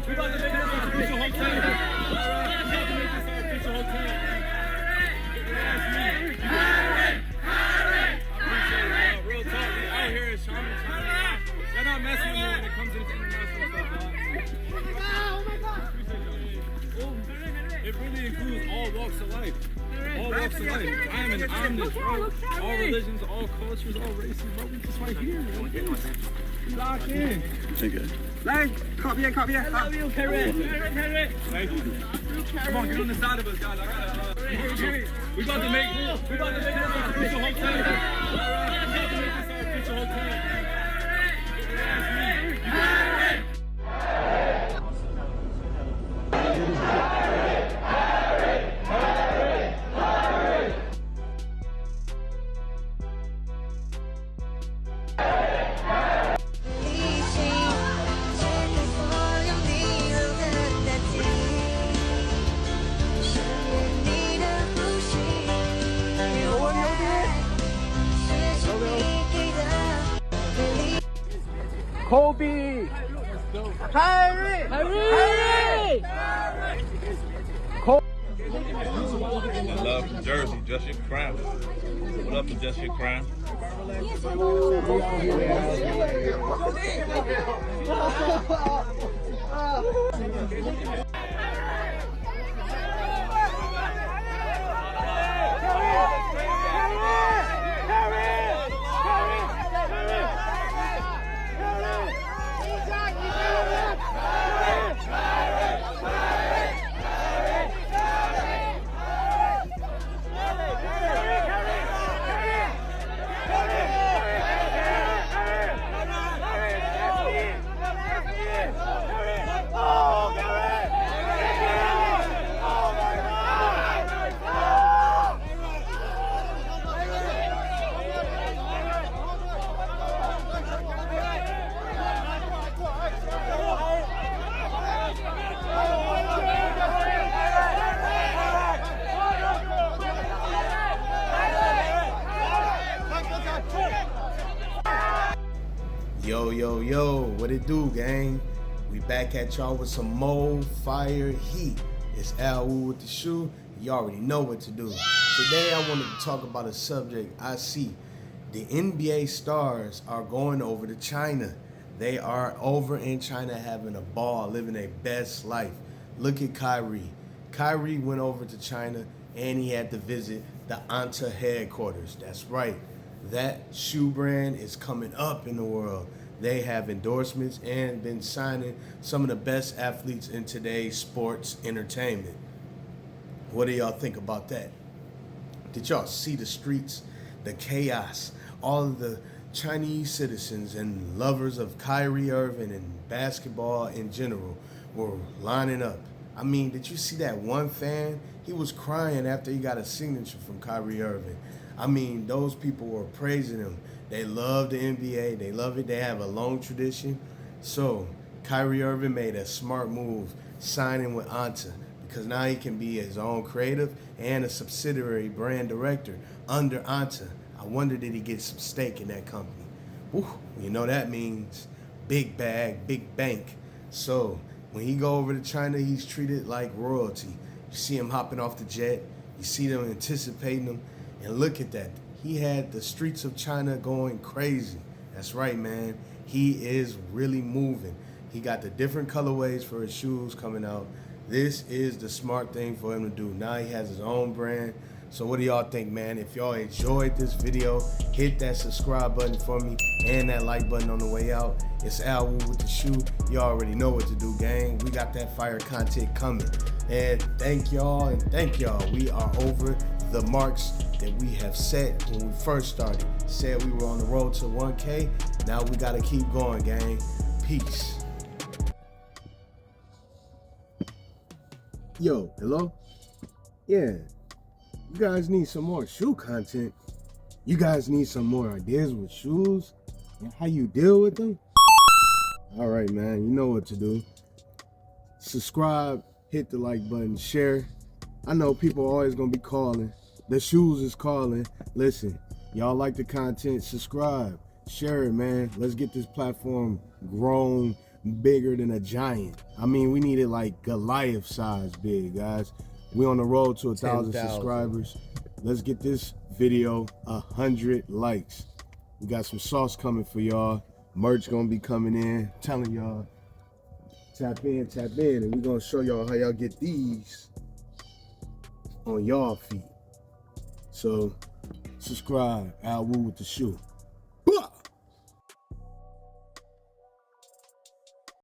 We about to make this our official hotel. Real talk, we out here in Charlotte. They're not messing with me when it comes to this international stuff, dog. It really includes all walks of life. All walks of life. I'm this, bro. All religions, all cultures, all races, bro. We just right here, bro. Lock in. Okay. Copy. I love you, Kyrie. Thank you. Come on, get on the side of us, guys. We about to make this our official hotel. Kobe! Kyrie! I love the jersey, just your crown. What up for just your crown? Yo, what it do, gang? We back at y'all with some more fire heat. It's Al Wu with the shoe. You already know what to do. Today I wanted to talk about a subject I see. The NBA stars are going over to China. They are over in China having a ball, living their best life. Look at Kyrie. Kyrie went over to China and he had to visit the Anta headquarters. That's right. That shoe brand is coming up in the world. They have endorsements and been signing some of the best athletes in today's sports entertainment. What do y'all think about that? Did y'all see the streets, the chaos, all of the Chinese citizens and lovers of Kyrie Irving and basketball in general were lining up? I mean, did you see that one fan? He was crying after he got a signature from Kyrie Irving. I mean, those people were praising him. They love the NBA. They love it. They have a long tradition. So Kyrie Irving made a smart move signing with Anta because now he can be his own creative and a subsidiary brand director under Anta. I wonder, did he get some stake in that company? Whew, you know that means big bag, big bank. So when he go over to China, he's treated like royalty. You see him hopping off the jet. You see them anticipating him. And look at that. He had the streets of China going crazy. That's right, man. He is really moving. He got the different colorways for his shoes coming out. This is the smart thing for him to do. Now he has his own brand. So what do y'all think, man? If y'all enjoyed this video, hit that subscribe button for me and that like button on the way out. It's Al Wu with the shoe. You already know what to do, gang. We got that fire content coming. And thank y'all. We are over the marks that we have set when we first started. Said we were on the road to 1K. Now we gotta keep going, gang. Peace. Yo, hello? Yeah. You guys need some more shoe content. You guys need some more ideas with shoes and how you deal with them. All right, man. You know what to do. Subscribe, hit the like button, share. I know people are always gonna be calling. The shoes is calling. Listen, y'all like the content, subscribe, share it, man. Let's get this platform grown, bigger than a giant. I mean, we need it like Goliath size big, guys. We on the road to 1,000 subscribers. Let's get this video 100 likes. We got some sauce coming for y'all. Merch gonna be coming in. Telling y'all, tap in, and we gonna show y'all how y'all get these on y'all feet. So subscribe, Al Woo with the shoe.